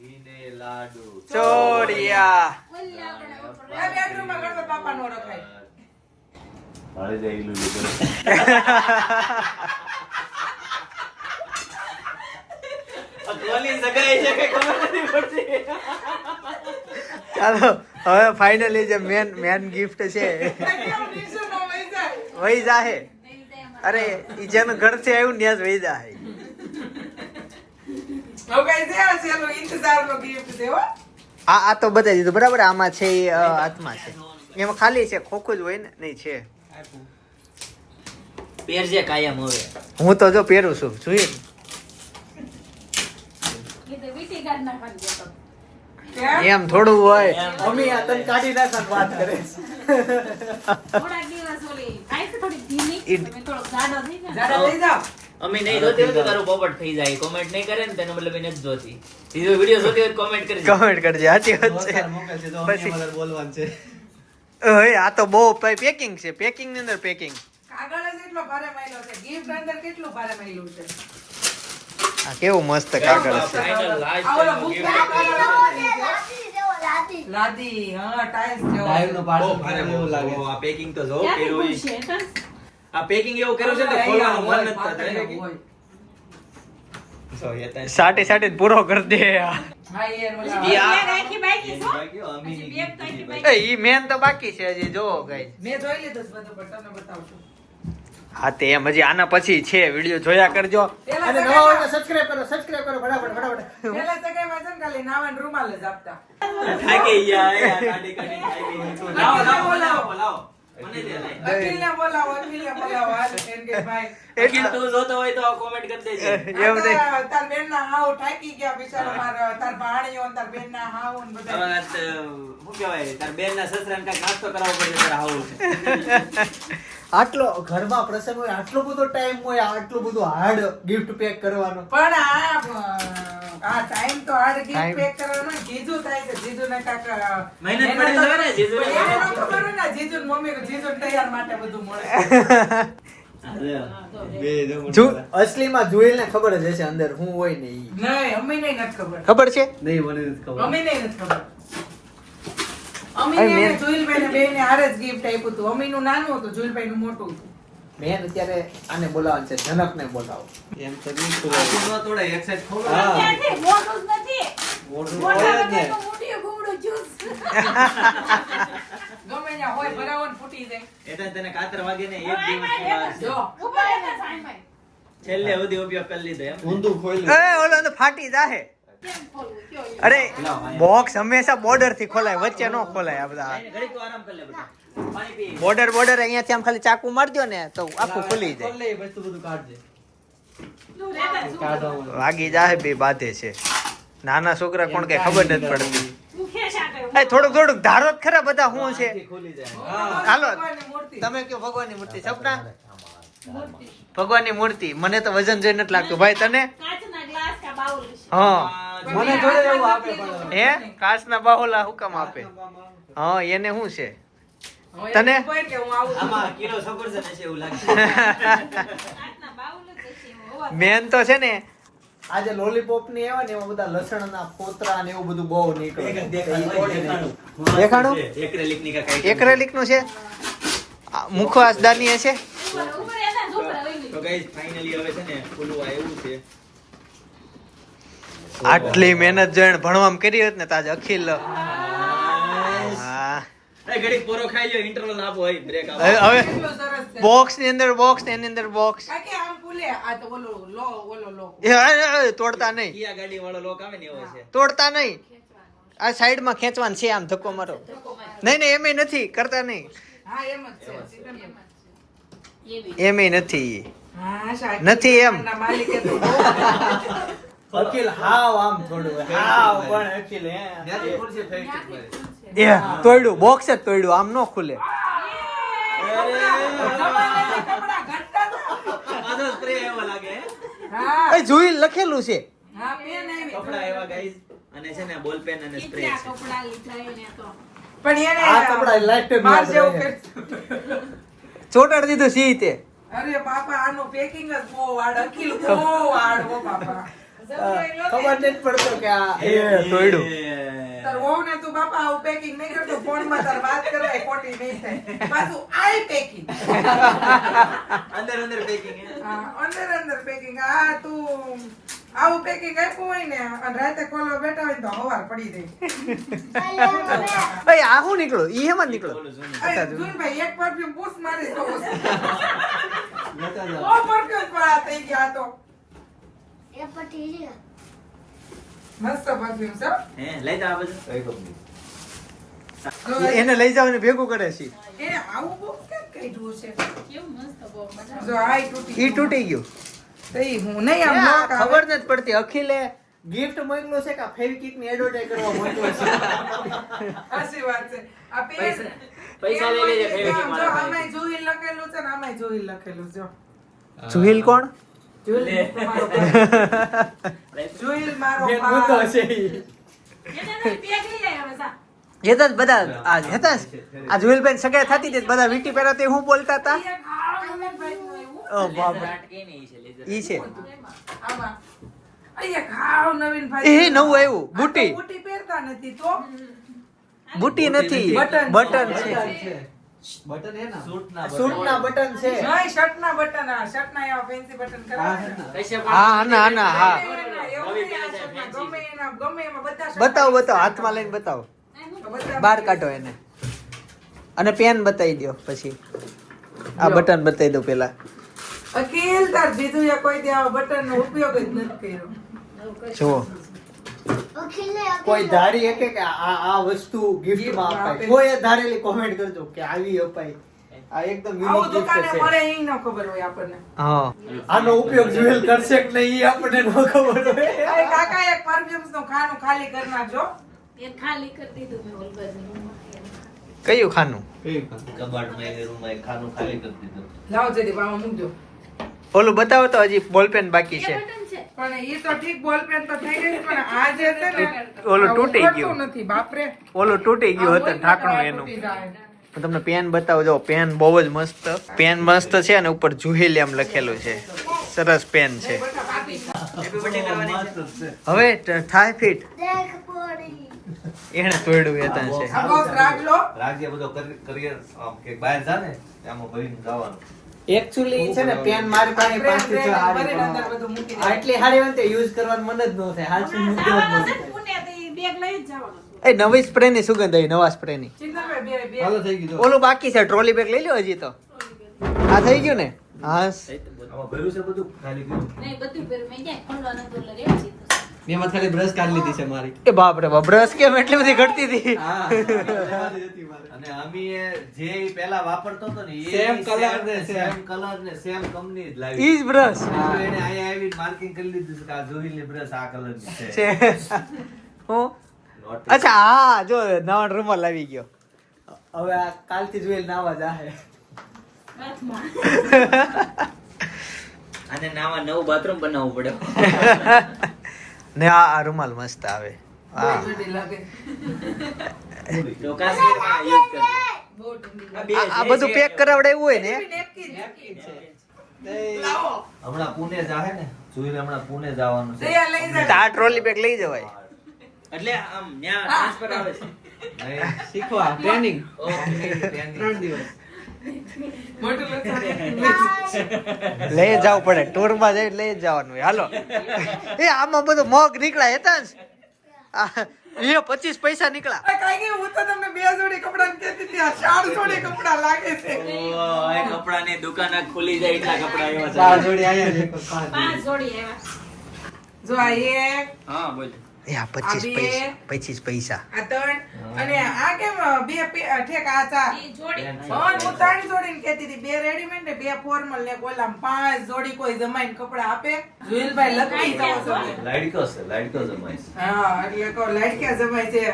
ઈને લાડુ ચોરિયા એ બેડરૂમમાં ગણપત બાપાનો રખાય ભાડે જાય ઈલું લીધું કોની સગાઈ છે કઈ ખબર નથી પડતી. ચાલો હવે ફાઇનલી જે મેન ગિફ્ટ છે વહી જાહે અરે ઈ જેનું ઘરથી આવ્યું ને ત્યાં જ વહી જાહે હવે કઈ છે આ છેલ્લો ઇંતજારનો gift છે હો આ તો બતાવી દીધું બરાબર આમાં છે ઈ, હાથમાં છે એમાં ખાલી છે ખોખું જ હોય ને નહીં છે પહેરજે કાયમ હવે. હું તો જો પહેરું છું જોઈએ ને. એ તો વીટી કાઢ નાખવાની છે તો. કેમ? એમ થોડું હોય એમ. મમ્મી આ તને કાઢી નાખવાની વાત કરે થોડાક દિવસ ઓલી થાય છે થોડીક ધીમી ઈ- તમે થોડોક જાડો થઈ જાય જાડા થઈ જાઓ અમે નહીં જોતી હોય તો તારું પોપટ થઈ જાય કોમેન્ટ નહીં કરે ને તેનો મતલબ એ નથી જોતી બીજો વિડિયો જોતી હોય કોમેન્ટ કરજે. કમેન્ટ કરજે સાચી વાત છે પછી બોલવાનું છે ઓય આ તો બહુ પેકિંગ છે પેકિંગ ની અંદર પેકિંગ કાગળ જ એટલો ભારે માયલો છે ગિફ્ટ અંદર કેટલું ભારે માયલું છે આ કેવું મસ્ત કાગળ છે Final last આ ઓલો time book gift કાગળ આપેલો જેવો છે. છે. લાદી જેવો લાદી લાદી હા ટાઇલ્સ જેવો ડાઈવનો બહુ પાર્સલ ભારે એવું લાગે બહુ. આ પેકિંગ તો જો ક્યાંથી કર્યું ઈ. ખુલશે તો? આ પેકિંગ એવું કર્યું છે ને તો ખોલવાનું મન નથી થતું એટલે કે- હોય. So, એ ત્યાં સાટી સાટી પૂરો કરી દે આ. હા એ ઓલા ઈ આ- બેગ આખી બાકી છે હો. બાકી અમીની હજી બેગ તો આખી બીજી બાકી. એ ઈ મેન તો બાકી છે હજી જોવો ગાઈસ મેં જોઈ લીધું છે બધું પણ તમને બતાવશું હા તે એમ હજી આના પછી છે વિડિયો જોયા કરજો પેલા અને નવા હોય તો સબસ્ક્રાઇબ કરો ફટાફટ ફટાફટ પેલા સગાઈમાં છે ને ખાલી નાવા ને રૂમાલ જ આપતા થાકી ગયા એ આ કાઢી કાઢી થાકી ગયા. લાવો લાવો લાવો લાવો મને દે લઈ. અખિલને બોલાવો હાલ એમ કે ભાઈ અખિલ તું જોતો હોય તો કોમેન્ટ કરી દેજે એમ નહીં આ તાર બેનના હાવ થાકી ગયા બિચારો મારા તાર ભાણીઓ ને તાર બેનના હાવ ને બધા હવે આ તો શું કહેવાય તાર બેનના સસરાને કાંઈક નાસ્તો કરાવવો પડે તારે આવું છે. આટલો ઘરમાં પ્રસંગ હોય આટલો બધો ટાઈમ હોય આટલું બધું હાર્ડ ગિફ્ટ પેક કરવાનો પણ આ ટાઈમ તો હાર્ડ Time. ગિફ્ટ પેક કરવાનો જીજુ થાય છે જીજુ ને કાક મહેનત પડી જાય ને જીજુને એને મહેનત. નહોતું ખબર ને જીજુ ને મમ્મી જીજુ તૈયાર માટે બધું મળે બે જો જો અસલીમાં જોયેલ ને ખબર જ હશે અંદર હું હોય ને ઈ નહીં અમ્મી નહીં નથી ખબર ખબર છે નહીં મને નથી ખબર અમ્મી નહીં નથી ખબર અમ્મી અરે ને મેં- જુઈલભાઈ ને બેને હારે જ ગિફ્ટ આપ્યું હતું અમ્મી નું નાનું હતું જુઈલભાઈ નું મોટું હતું મેન અત્યારે આને બોલાવવાનું છે જનક ને બોલાવો એમ તો નહીં ખબર થોડા એક સાઈડ ખોલો હા. ક્યાંથી? મોટું જ નથી. મોટું મોટા હોય જ ને બધાનું મોઢિયું ઘૂમડું જ્યુસ. ગમે ત્યાં હોય ભરાવો ને ફૂટી જાય એટલે તને કાતર વાગે ને એક આય દિવસ માય વાર છે. જો ઉપર હતા સાઈમાં. છેલ્લે સુધી ઉપયોગ કરી લીધો એમ ઊંધું ખોલ્યું એ ઓલો તો ફાટી જાહે કેમ ખોલવું? કયો ઈ? અરે બોક્સ હંમેશા બોર્ડર થી ખોલાય, વચ્ચે ન ખોલાય. આ બધા ઘડીક તો આરામ કરી લે બેટા. પાણી પી. બોર્ડર અહીંયાથી આમ ખાલી ચાકુ મારી દો ને તો આખું ખુલી જાય. તું રહેતા શું? વાગી જાય બે બાધે છે. નાના છોકરા કોણ કઈ ખબર નથી પડતી. તું ખેંચા કર્યો. એ થોડુંક ધારો જ ખરા બધા શું છે. ખોલી જાય. હાલો ભગવાનની મૂર્તિ. તમે કયો ભગવાનની મૂર્તિ. સપના ભગવાનની મૂર્તિ. મને તો વજન જોઈ નથી લાગતું. ભાઈ તને? કાચના ગ્લાસ કા બાઉલ છે. હા મને જોડે એવું આપે પણ. હે કાચના બાહોલા હું કામ આપે? હા એને શું છે? હવે તને? એમ કોઈ કે હું આવું છું. આમાં કિલો સફરજન હશે એવું લાગે. કાચના બાઉલ જ હશે એમાં. હોવા મેન તો છે ને આજે લોલીપોપ ની આવે ને એમાં બધા લસણના ફોતરા ને એવું બધું બહુ નીકળે. દેખાડું? એક્રેલિક ની કાંઈ. એક્રેલિક નું છે. મુખવાસ દાની છે. ઉપર રહેતા ને ઉપર આવી તો ગાઈસ ફાઇનલી હવે છે ને ખુલવા એવું છે. આટલી મહેનત જોઈને ભણવામાં કરી હોત ને તાજ અખિલ. હા એ ઘડીક પોરો ખાઈ લ્યો, ઇન્ટરવલ આપો, હોય બ્રેક આપો. હવે કેટલું સરસ છે. બોક્સ ની અંદર બોક્સ ને એની અંદર બોક્સ. કાકી આમ ફૂલે. આ તો ઓલો લો. તોડતા નહીં, કિયા ગાડી વાળો લોક આવે ને એવો છે. તોડતા નહીં. આ સાઈડ માં ખેંચવાનું છે, આમ ધક્કો મારો. નહીં એમે નથી કરતા નહીં. હા એમ જ છે. સીધમ એમ જ છે. એમે નથી. હા શાકી નથી એમ. ના માલિકે તો બહુ અખિલ હાવ આમ થોડું હાવ પણ અખિલ હે ત્યાંથી ખોલશે ફેસ્ટિક મારે. તોડ્યું બોક્સ જ તોડ્યું, આમ નો ખુલે. કપડા ઘટતા હતા. પાછો સ્પ્રે એવો લાગે હે? હા એ જોઈ લખેલું છે. હા પેન આવી. કપડા એવા ગાઈસ અને છે ને બોલ પેન અને સ્પ્રે કેટલા છે. કપડા લીધા એને તો. પણ એને આ કપડા lifetime બાર યાદ જેવું રહે. કરતું. ચોટાડી દીધું સી તે. અરે બાપા આનું પેકિંગ જ બહુ વાડ અખિલ બહુ વાડ હો બાપા ખબર નથી પડતો કે આ તોડ્યું. તાર વહુ ને તું બાપા આવું પેકિંગ નહીં કરતો ફોન માં તાર વાત કરવાય ખોટી નહીં થાય પાછું આઈ પેકિંગ અંદર અંદર પેકિંગ હે. અંદર પેકિંગ આ તું આવું પેકિંગ આપ્યું હોય ને અને રાતે ખોલવા બેઠા હોય તો હવાર પડી જાય એ આ શું નીકળો? ઈ હેમાં જ નીકળો. બોલો જૂની. અરે જૂનભાઈ એક પરફ્યુમ પૂછ મારી તો ઓ પરફ્યુમ પડા થઈ ગયા તો એ પછી છે. મસ્ત પરફ્યુમ છે હે લઈ જા આ બધું. કઈ કંપની? એને લઈ જાવ ને ભેગું કરે છે. એને આવું બોક્સ કેમ કાઢ્યું છે કેવું મસ્ત બહુ મજા. જો આ તૂટી ઈ તૂટી ગયું. તો ઈ હું નહીં આમ એ આ લોક આવે. ખબર નથી પડતી. અખિલે ગિફ્ટ મોકલું છે કે ફેવિકિક ની એડવર્ટાઇઝ કરવા મોકલું છે. સાચી વાત છે આ પેન પૈસા લઈ લેજે ફેવિકિક જો વાળા આમાંય જોઈ લખેલું છે ને આમાંય જોઈ લખેલું છે જો સુહિલ કોણ? જોઈ તમારો જોઈ મારો બેન ભાઈ. મૂકો છે ઈ. એને નહીં પેક લઈ જાય હવે સા. હેતા જ બધા આ હેતા જ આ જુવેલબેન સગાઈ થતી હતી બધા વીટી પહેરા તે હું બોલતા હતા. એક આવો નવીનભાઈનું એવું. ઓ બાપ રે. રાટ કે નહીં છે લેઝર. ઈ છે. આમાં અહીંયા ખાવ નવીનભાઈ. એ નવું આવ્યું. બુટી. આ તો બુટી પહેરતા નથી તો બુટી નથી, બટન બટન છે. બટન હે ના? સૂટના બટન છે. નહીં શર્ટના બટન આ શર્ટના એવા ફેન્સી બટન કરાવે ને. કૈસે પણ હા આના આના હા. ગમે એના, એવું નવી નહીં આ પહેરે છે, શર્ટના, fancy. ગમે એના, ગમે એમાં બધા શર્ટ બતાવો બતાવો હાથમાં લઈને બતાવો. બધા બહાર કાઢો એને અને પેન બતાવી દો. પછી આ બટન બતાવી દો પેલા. અખિલ તાર જીજુએ કોઈ દી આવા બટનનો ઉપયોગ જ નથી કર્યો. જુઓ અખિલે કોઈ ધારી શકે કે આ વસ્તુ ગિફ્ટ માં Gift માં અપાય? આપે. કોઈ ધારેલી કોમેન્ટ કરજો કે આવી અપાય. આ એકદમ આવું યુનિક દુકાને ગિફ્ટ છે. મળે ઈ ન ખબર હોય આપણને. હા આનો ઉપયોગ જુવેલ કરશે કે નહીં ઈ આપણને ન ખબર હોય. અરે કાકા એક પરફ્યુમ્સ નું ખાનું ખાલી કરી નાખજો. એ ખાલી કરી દીધું મેં ઓલબાજુ. કયું ખાનું? કબાટમાં એક રૂમમાં એક ખાનું ખાલી કરી દીધું. લાવો જરી બામાં મૂકજો. ઓલું બતાવો તો હજી બોલપેન બાકી એ છે. બટન છે. પણ ઈ તો ઠીક બોલ પેન તો થઈ ગઈ પણ આ જે છે ને ઓલું આ તૂટી ઉઘડતું ગયું. નથી બાપરે. ઓલું તૂટી ગયું હતું ઢાંકણું આ એનું. તૂટી જાય. હું તમને પેન બતાવું. જો પેન બહુ જ મસ્ત પેન મસ્ત છે અને ઉપર જુહેલ એમ લખેલું છે. સરસ પેન છે. બેટા કાપી નાખ. હેપી બર્થડે કરવાની છે. હવે થાય ફિટ. દેખ પડી. એને તોડ્યું હતા છે. આ બોક્સ રાખજો. રાખજે બધો કરિયર આમ કે બહાર જા ને આમાં ભરીને જવાનું. એકચ્યુઅલી છે ને પેન મારી પાસે પ્રેમ 5 થી 6 હારી ભરીને અંદર પણ બધું મૂકી આટલી હારી હોય ને તે યુઝ કરવાનું મન જ ન થાય. હાલશું મૂકી જવાનું છે દેવાનું. ને પુણે તો ઈ બેગ લઈ જ જવાનું છે. એ નવી સ્પ્રે ની સુગંધ આવી. નવા સ્પ્રે ની. ચિંતનભાઈ બે બે હાલો થઈ ગયું. ઓલું બાકી છે. ટ્રોલી બેગ લઈ લો હજી તો. આ થઈ ગયું ને? હા આમાં ભર્યું છે બધું ખાલી કર્યું. નહીં બધું પેલું મેં ક્યાંય ખોલવા નતું એટલે રહેવા દીધું. મેં એમાં ખાલી બ્રશ કાઢી લીધી છે મારી. એ બાપ રે બાપ, બ્રશ કેમ એટલી બધી ઘટતી હતી? હા લેવાની હતી મારે. અને અમી જે ઈ પેલા વાપરતો હતો ને Same colour ને સેમ કલર ને સેમ કંપની જ લાવી. ઈ જ બ્રશ એટલે એને અહીંયા આવી માર્કિંગ કરી લીધું છે કે આ જોઈલી બ્રશ આ કલરની છે. છે. હું Notice. અચ્છા હા, જો નવા રૂમાલ આવી ગયો. હવે આ કાલથી જોઈ નાવા જાહે. અને નામાં નવું બાથરૂમ બનાવવું પડે. ને આ રૂમાલ મસ્ત આવે. હા તો કાશ્મીરમાં યુઝ કરજો. આ બધું પેક કરાવડાવ્યું હોય ને. હમણાં પુણે જાહે ને જોઈને હમણાં પુણે જવાનું છે. તો આ ટ્રોલી બેગ લઈ જવાય. એટલે આમ ન્યા ટ્રાન્સફર આવે છે. નહીં, શીખવા ટ્રેનિંગ training. 3 દિવસ. લઈ જવું પડે, ટૂર માં જઈ લઈ જ જવાનું હોય. હાલો એ આમાં બધું મગ નીકળ્યા હતા એ 25 પૈસા નીકળ્યા. કાંઈ નહીં, હું તો તમને 2 જોડી કપડાં કહેતી હતી, આ 4 જોડી કપડાં લાગે છે. ઓહ, એ કપડાની દુકાન જ ખુલી જાય એટલા કપડા એવા છે. 4 જોડી આયા છે. 5 જોડી આવ્યા. જો આ એક, હા બોલ. એ આ 25 પૈસા આ 3 અને આ કેમ 2 ઠેક આ 4. ઈ જોડી. હા, હું 3 જોડીને કહેતી હતી, 2 રેડીમેડ ને 2 ફોર્મલ ને ઓલામ 5 જોડી કોઈ જમાઈને કપડા આપે. જુએલભાઈ લખી જાવ છો. લાડકો છે, લાડકો જમાય છે. હા, એટલે કહો લાડક્યા જમાય છે.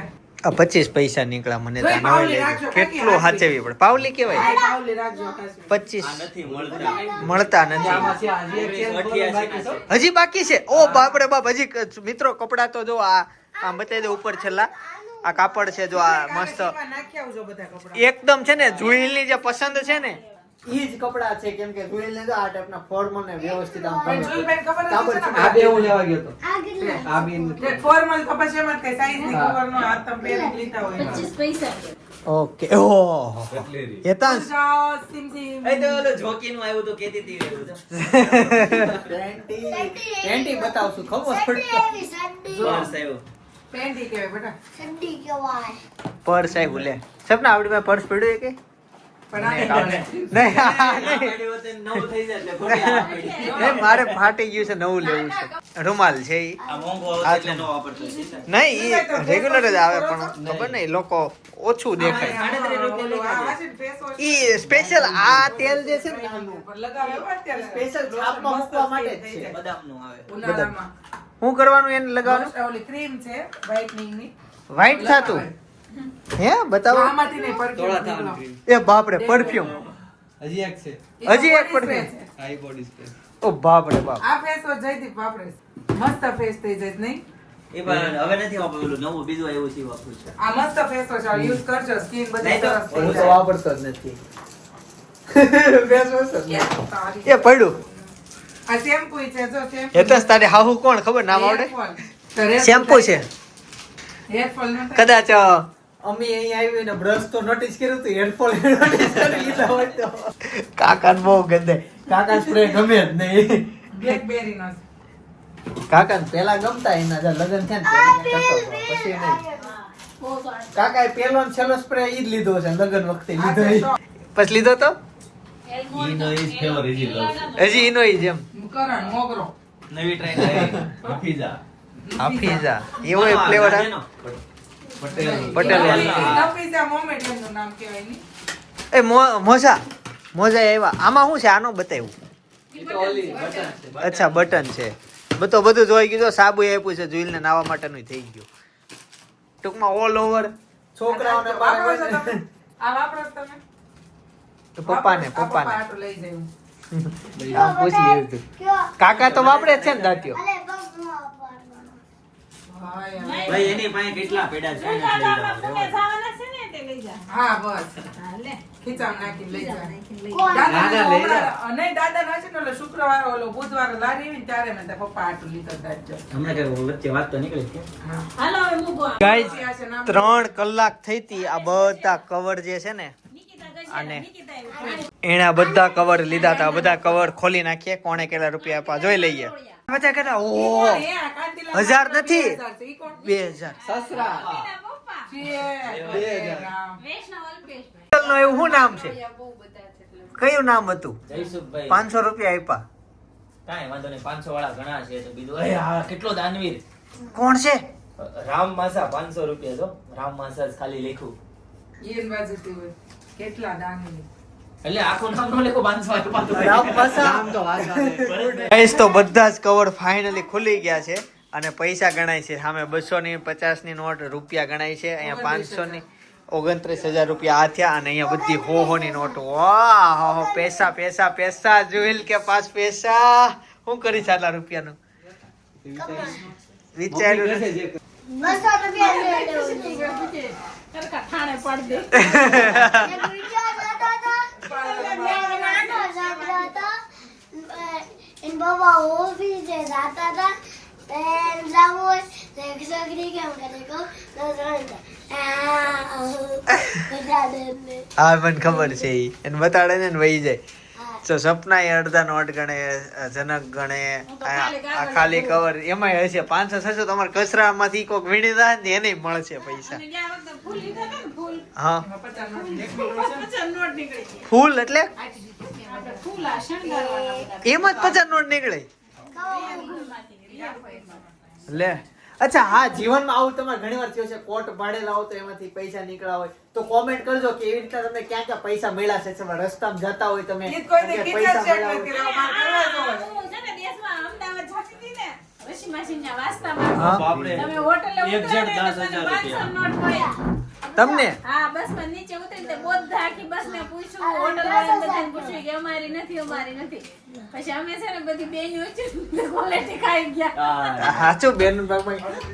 આ 25 પૈસા નીકળ્યા. મને તો જોઈ નવાઈ પાવલી લાગી. રાખજો, કેટલું બાકી હાચવી પડે. પાવલી કેવાય આ પાવલી રાખજો ખાસ. 25 આ નથી મળતા. મળતા નથી. આમાં છે હજી એક ચેન ખોલવાનું બાકી છે. હજી બાકી છે. ઓ બાપ રે બાપ, હજી મિત્રો કપડા તો જો આ બતાવી દે ઉપર છેલ્લા. આ કાપડ છે જો આ મસ્ત કાગળમાં નાખી આવજો બધા કપડાં. એકદમ છે ને જુઈલની જે પસંદ છે ને ઈ જ કપડા છે. કેમ કે જુઈલ ને જો આ ટાઈપના ફોર્મલ ને વ્યવસ્થિત આમ પણ જુએલભાઈને ખબર નથી કાપડ છે ને, આ બે હું લેવા ગયો તો. આ કેટલા? આ બી જે ફોર્મલ તો પછી એમાં કઈ સાઈઝ ની હા. ખબર ન હોય, આ તમે પહેરીને લીધા હોય. 25 પૈસા. ઓકે. ઓહ કટલેરી. હેતાંશ જાઓ, સિમ સિમ. એ તો ઓલો જોકીનું આવ્યું તો કેતી હતી એવું તો. પેન્ટી બતાવશું ખબર સડ્ડી આવી, સડ્ડી. બસ આવ્યું. પેન્ટી કહેવાય બેટા. સડ્ડી કહેવાય. પર્સ આવ્યું લે. સપના આવડી મેં પર્સ પડ્યું કે પણ આ નહીં આ પાડી હોત ને નવું થઈ જાય એટલે ખોટી આ પાડી. નહીં, મારે ફાટી ગયું છે, નવું લેવું છે. રૂમાલ છે ઈ. આ મોંઘો આવતો એટલે ન વાપરતો છે. નહીં ઈ રેગ્યુલર જ આવે પણ ખબર નહીં લોકો ઓછું દેખાય. 38 રૂપિયા આ છે ને face wash. ઈ સ્પેશિયલ આ તેલ જે છે ને પણ લગાવે હો અત્યારે. સ્પેશિયલ છાપમાં મૂકવા માટે જ છે. બદામનું આવે. ઉનાળામાં. શું કરવાનું એને લગાવવાનું? ઓલી ક્રીમ છે whitening ની. વ્હાઈટ થાતું હે બતાવો. આમાંથી નહીં, perfume થોડા નીકળો. Than cream. એ બાપ રે પરફ્યુમ. હજી એક છે. હજી એક body perfume. spray છે. Hi body spray. ઓ બાપ રે બાપ. આ face wash જયદીપ વાપરે છે. મસ્ત face થઈ જાય છે, નહીં? એ પણ હવે નથી વાપરવું. નવું બીજું આવ્યું છે એ વાપરું છું. આ મસ્ત face wash આવે, use કરજો, skin બધી નહીં તો સરસ થઈ હું તો જાય. વાપરતો જ નથી. Face wash જ નથી. સારી. એ પડ્યું. આ shampoo છે, જો shampoo. હેતસ તારે હાહુ કોણ ખબર નામ આવડે? Hair fall. તો hair શેમ્પુ fall છે. hair fall ન થાય. કદાચ અમે અહીંયા આવી ને બ્રશ તો નોટિસ કર્યું હતું, હેડફોન નોટિસ કરી લીધા હોય તો કાકાને બહુ ગંદે. કાકા સ્પ્રે ગમે જ નહીં. Blackberry નો છે. કાકાને પેલા ગમતા એના જે લગ્ન થયા ને પેલા કરતો હતો, પછી નહીં. કાકાએ પેલો ને છેલ્લો સ્પ્રે ઈ જ લીધો છે લગ્ન વખતે લીધો ઈ. પછી લીધો તો ઈનો ઈ જ flavor હજી લઉં છું. હજી ઈનો ઈ જેમ કરણ મોગરો. નવી ટ્રાય કરી. હફીઝા. હાફીઝા એવો ફ્લેવર આવે. પટેલ. પટેલ. નફીસા મોમેડિયન નું નામ કહેવાય ની. એ મોજા આવ્યા. આમાં શું છે આનો બતાવ્યું? ઈ તો ઓલી બટન છે. અચ્છા બટન છે. બધું જોઈ ગયું. સાબુ આપ્યું છે જુઈલને નાવા માટેનું થઈ ગયું. ટૂંકમાં ઓલ ઓવર છોકરાઓને વાપરો છો તમે? આ વાપરો છો તમે? પપ્પાને આ પપ્પા આટલું લઈ જાય. આમ પૂછી લેવું હતું. કાકા તો વાપરે જ છે ને દાંતિયો. અલે બસ નો વાપરવાનો. હાય, હાય. ભાઈ એની પાસે કેટલા પેડા છે એને લઈ દાદામાં જવા પુણે દેવા. જવાના છે ને તે લઈ જા. હા બસ હા, લે. ખીચામ નાખી લઈ જાય. કોણ? દાદા લઈ જા. નહીં દાદા ના છે ને ઓલો શુક્રવાર ઓલો બુધવાર લારી આવી ને ત્યારે મેં તારા પપ્પા આટલું લીધો દાદા. હમણાં કઈ વચ્ચે વાત તો નીકળી છે. હા. હાલો હવે મૂકો. ગાઈઝ આ છે નામ. 3 કલાક થઈ હતી. આ બધા કવર જે છે ને નિકિતા ગઈ છે, આને. નિકિતા આવ્યું. એણે આ બધા કવર લીધા હતા. બધા કવર ખોલી નાખીએ. કોણે કેટલા રૂપિયા આપ્યા જોઈ લઈએ. બધા કેટલા? ઈ ઓહ કોણ? એ આ કાંતિલાલ 1000 નથી. 2000 છે. ઈ કોણ? 2000. સસરા. એના પપ્પા. છે. 2000. રામ. વૈષ્ણવ અલ્પેશભાઈ. નું એવું શું નામ છે? કયું નામ હતું? જયસુખભાઈ. 500 રૂપિયા આપ્યા. કાંઈ વાંધો નહીં. 500 વાળા ઘણા છે તો બીજું. અરે આ કેટલો દાનવીર. કોણ છે? રામ માસા 500 રૂપિયા જો રામ માસા જ ખાલી લખ્યું ઈન બાજુથી હોય કેટલા દાંગી એટલે આખું નામ નો લખો 500 રામ પાસા. Guys, તો બધા જ કવર ફાઇનલી ખુલી ગયા છે અને પૈસા ગણાય છે. સામે 200 ની 50 ની નોટ રૂપિયા ગણાય છે. અહીંયા 500 ની 29,000 રૂપિયા આ થયા અને અહીંયા બધી હો ની નોટો. વાહ પૈસા પૈસા પૈસા જુએલ કે પાસ પૈસા. શું કરી આટલા રૂપિયાનું વિચાર્યું નથી. 200 રૂપિયા લેવું છે. કરકા ઠાણે પડ દે એક વિચાર હતો તો મેં નાનો છોકરો હતો એન બાબા ઓફિસે જતા હતા એમ જાવું એક છોકરી કેમ કરે કહું તો હા મને ખબર છે ઈ. એને બતાડે ને વહી જાય. તો સપના એ અડધા નોટ ગણે, જનક ગણે, આ ખાલી કવર એમાંય હશે 500-600 તમારે કચરામાંથી કોક વીણી જાય ને એને મળશે પૈસા. અને ગયા વખતે ફૂલ લીધા હતા ને ફૂલ હા 50 નોટ 50 નોટ નીકળી ગઈ ફૂલ એટલે આપણે ફૂલ આ શણગારવાના બધા એમ જ 50 નોટ નીકળે. ફૂલમાંથી લે અચ્છા હા જીવનમાં આવું તમારે ઘણી વાર થયું છે કોટ ભાડેલા હો તો એમાંથી પૈસા નીકળ્યા હોય તો કોમેન્ટ કરજો કે એવી રીતના તમને ક્યાં ક્યાં પૈસા મળ્યા છે. રસ્તામાં જતા હોય તમે ઈ કોઈ ને પૈસા કિચન મળ્યા સેટ હોય. નથી રહેવા માર કરવા જો હું છે ને દેશમાં અમદાવાદ જતી હતી ને વશી માસીના વાસ્તામાં હા. બાપરે તમે હોટલે એક ઉતર્યા જણ ને 10,000 તો મને 500 નોટ મળ્યા તમને હા બસ માં નીચે ઉતરીને તે બધા આખી બસ ને પૂછ્યું હોટલ વાળાને બધાને પૂછ્યું કે અમારી નથી પછી અમે છે ને બધી બેન ઉચી ક્વોલિટી ખાઈ ગયા સાચું બેન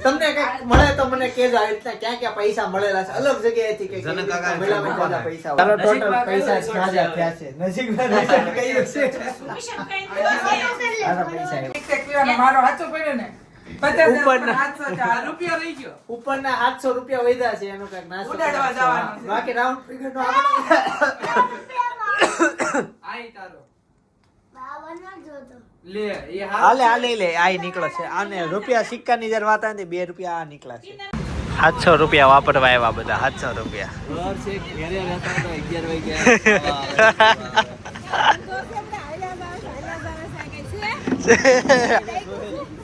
તમને કઈક મળે તો મને કહેજો આવી રીતના ક્યાં ક્યાં પૈસા મળેલા છે અલગ જગ્યાએથી કે જનક કાકા મળેલા જ્યાદા પૈસા હોય. તારો ટોટલ નજીકમાં પૈસા કઈ જાજા થયા છે નજીકમાં કહ્યું છે ટ્યુશન કઈ નથી આના પૈસા આવ્યા. એક એક પીવાનો મારો હાચો પડ્યો ને 50 ઉપરના. 700 રૂપિયા રહી ગયો ઉપરના 700 રૂપિયા વધ્યા છે એનો કઈક નાસ્તો ઉડાડવા જવાનું છે. બાકી રાઉન્ડ ફિગર નો આઈ તારો બાવનમાં જોતો લે એ હાલે હાલે લે આઈ નીકળે છે. આને રૂપિયા સિક્કાની જયારે વાત આવે ને 2 રૂપિયા આ નીકળે છે. 700 રૂપિયા વાપરવા આવ્યા બધા 700 રૂપિયા. ઘર છે ઘેરે રહેતા હતા 11 વાગ્યા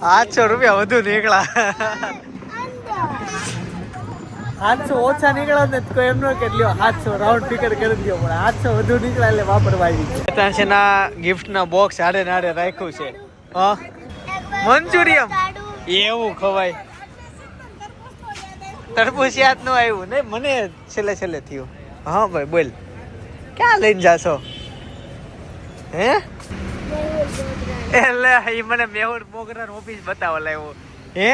800 રૂપિયા વધુ નીકળ્યા. 800 ઓછા નીકળ્યા ને તો કોઈ એમ ન કે લ્યો 700 રાઉન્ડ ફિગર કરી દો પણ 800 વધુ નીકળ્યા એટલે વાપરવા આવી છે. ત્યાં છે ના ગિફ્ટ ના બોક્સ હારે નારે રાખ્યું છે. હા મંચુરિયમ એવું ખવાય. તરબૂચ યાદ ન આવ્યું ને મને છેલ્લે થયું. હા ભાઈ બોલ ક્યાં લઈને જાશો હે? એટલે એ મને મેહુલ મોગરાન ઓફિસ બતાવવા લાવ્યો હે.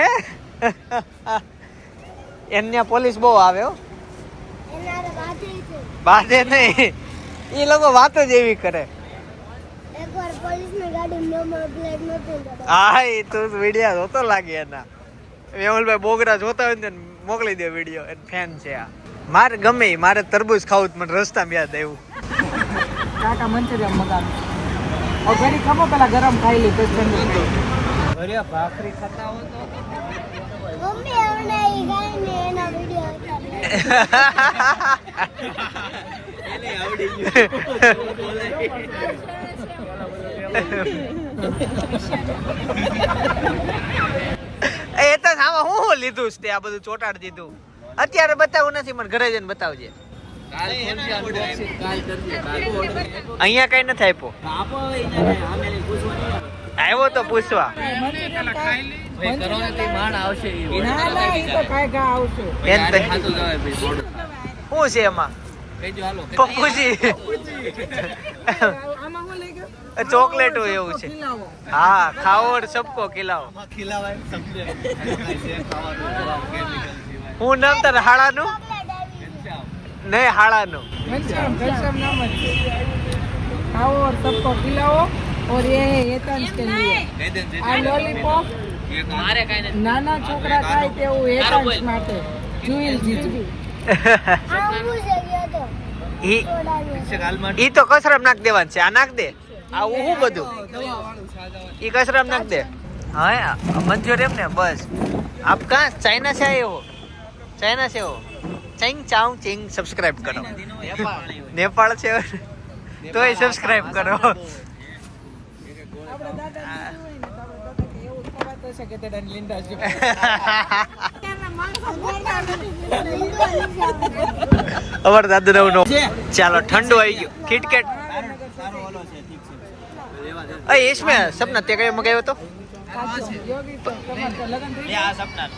એન્યા પોલીસ બહુ આવે હો. એના બાજુ છે બાધે નહીં એ લોકો વાત જ એવી કરે. એકવાર પોલીસની ગાડી નંબર પ્લેટ નહોતી તો હા એ તો વિડીયો જોતો લાગે એના. મેહુલભાઈ બોગરા જોતા હોય ને મોકલી દે વિડીયો એ ફેન છે આ. મારે ગમે ઈ, મારે તરબૂચ ખાવું જ મને રસ્તામાં યાદ આવ્યું. કાકા મંચુરિયન મગાવ ઓ ઘડી ખમો પેલા ગરમ ખાઈ લે પછી ઠંડુ ખાઈ ભાખરી ખાતા હો તો મમ્મી અમને ઈ ગાયને એનો વિડિયો ઉતારે એને આવડી ગયું. એ તો આમાં હું લીધું છે તે આ બધું ચોટાડી દીધું. અત્યારે બતાવું નથી મને ઘરે જઈને બતાવજે. અહીંયા કઈ નથી આપ્યો. આવ્યો તો પૂછવા. એમ તો શું છે એમાં પપ્પુજી ચોકલેટ એવું છે. હા ખાઓ સબકો ખિલાઓ. હું નામ તારે હાળાનું નહીં હાળાનું घनश्याम नाम है खाओ और सबको खिलाओ और ये तंज के लिए आ लॉलीपॉप નાના છોકરા ખાય તેવું એકાંશ માટે જુઈલ જીજુ આવું છે ગયો તો સોડાનો ઈ તો કચરામ નાખ દેવાનું છે. આ નાખ દે આ હું બધું ઈ કચરામ નાખ દે. હા મંજૂર એમ ને બસ. આપ કા ચાઇના से आए हो? चाइना से हो? चिंग चाउ चिंग सब्सक्राइब करो. नेपाल से हो तो ही सब्सक्राइब करो. આપણા દાદા એવું ખવાતો છે કે તે લીંડા જો અમાર દાદુ નો ચાલો ઠંડુ આવી ગયું કિટકેટ અ इसमें सपना તે કયો મગાવ્યો તો યોગી તો તમારે તો લગન થઈ ગયા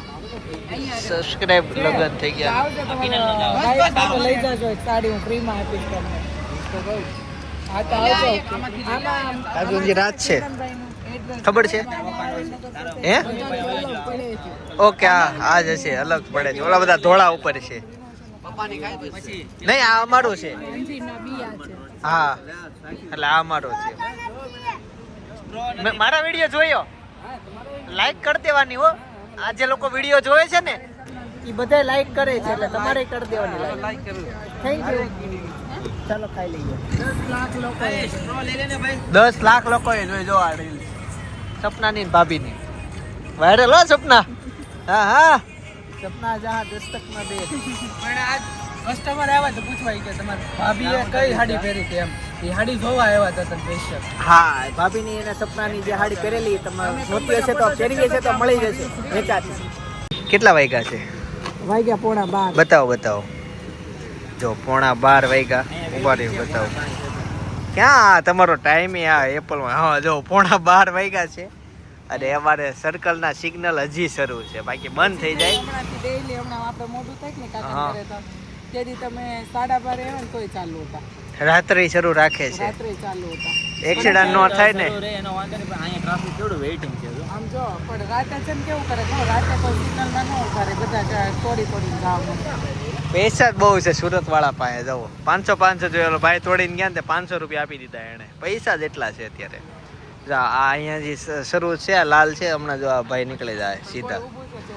સબસ્ક્રાઇબ લગન થઈ ગયા આવજો તમારા ભાઈ પાસે લઈ જાજો એક સાડી હું ફ્રી માં આપીશ તમને તો બહુ હા તો આવજો આમાં આજુ જે રાત છે ખબર છે હે ઓકે આ જ હશે અલગ પડે છે ઓલા બધા ધોળા ઉપર છે નહીં આ અમારું છે હા એટલે આ અમારો છે મારા વિડીયો જોયો લાઈક કરી દેવાની હો આ જે લોકો વિડીયો જોવે છે ને એ બધા લાઈક કરે છે એટલે તમારે કરી દેવાની લાઈક થેન્ક યુ ચાલો ખાઈ લઈએ 10 લાખ લોકોએ જોઈ જો આ રીલ સપનાની ને ભાભીની વાયરલ હો સપના હા હા સપના જહાં દસ્તક માં દે પણ આજ કસ્ટમર આવ્યા તો પૂછવાય કે તમારી ભાભીએ કઈ સાડી પહેરી હતી એમ એ સાડી જોવા આવ્યા હતા તને સ્પેશિયલ હા ભાભીની અને સપનાની જે સાડી પહેરેલી તમારે જોતી હશે તો પહેરી હશે તો મળી જશે વેચાતી કેટલા વાગ્યા છે વાગ્યા 11:30 બતાવો જો 11:30 વાગ્યા ઉભા રહ્યો બતાવો ક્યાં તમારો ટાઈમ આ એપલમાં હા જો 11:30 વાગ્યા છે અને અમારે સર્કલના સિગ્નલ હજી શરૂ છે બાકી બંધ થઈ જાય હમણાંથી ડેઈલી હમણાં આપણે મોઢું થાય ને હા. કાકા કરે તો તેથી તમે 12:30 આવ્યા ને તોય ચાલુ હતા રાત્રે શરૂ રાખે છે રાત્રે ચાલુ હતા એક્સિડન્ટ નો થાય ને એનો વાંધો નહીં પણ અહીંયા ટ્રાફિક કેવડું વેઇટિંગ છે આમ જો પણ રાતે છે ને કેવું કરે ખબર રાતે કોઈ સિગ્નલમાં ન ઉભા રહે બધા તોડીને જવાનું પૈસા જ બહુ છે સુરત વાળા પાસે જવો 500 જોયેલો ભાઈ તોડીને ગયા ને 500 રૂપિયા આપી દીધા એને પૈસા જ એટલા છે અત્યારે જો આ અહીંયા જે શરૂ છે આ લાલ છે હમણાં જો આ ભાઈ નીકળી જાય સીધા ઊભું તો જો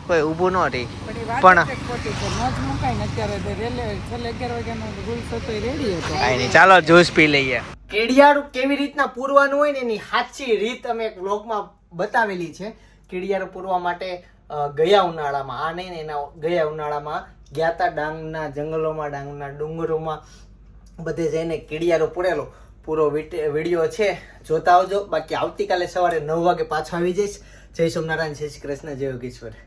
કોઈ ઊભું ન રહી પણ એ વાત પણ જ એક ખોટી છે ન જ મુકાય ને અત્યારે રેલવે છેલ્લે 11 વાગ્યાનો રૂલ્સ હતો એ રેડી હતો કાંઈ નહીં ચાલો જ્યુસ પી લઈએ કેડિયારું કેવી રીતના પૂરવાનું હોય ને એની સાચી રીત અમે એક વ્લોગમાં બતાવેલી છે કેડિયારું પૂરવા માટે ગયા ઉનાળામાં આ નહીં ને એના ગયા ઉનાળામાં ગયા હતા ડાંગના જંગલોમાં ડાંગના ડુંગરોમાં બધે જઈને કેડિયારો પૂરેલો પૂરો વિડીયો છે જોતા આવજો બાકી આવતીકાલે સવારે 9 વાગે પાછો આવી જઈશ જય સોમનારાયણ જય શ્રી કૃષ્ણ જય યોગેશ્વર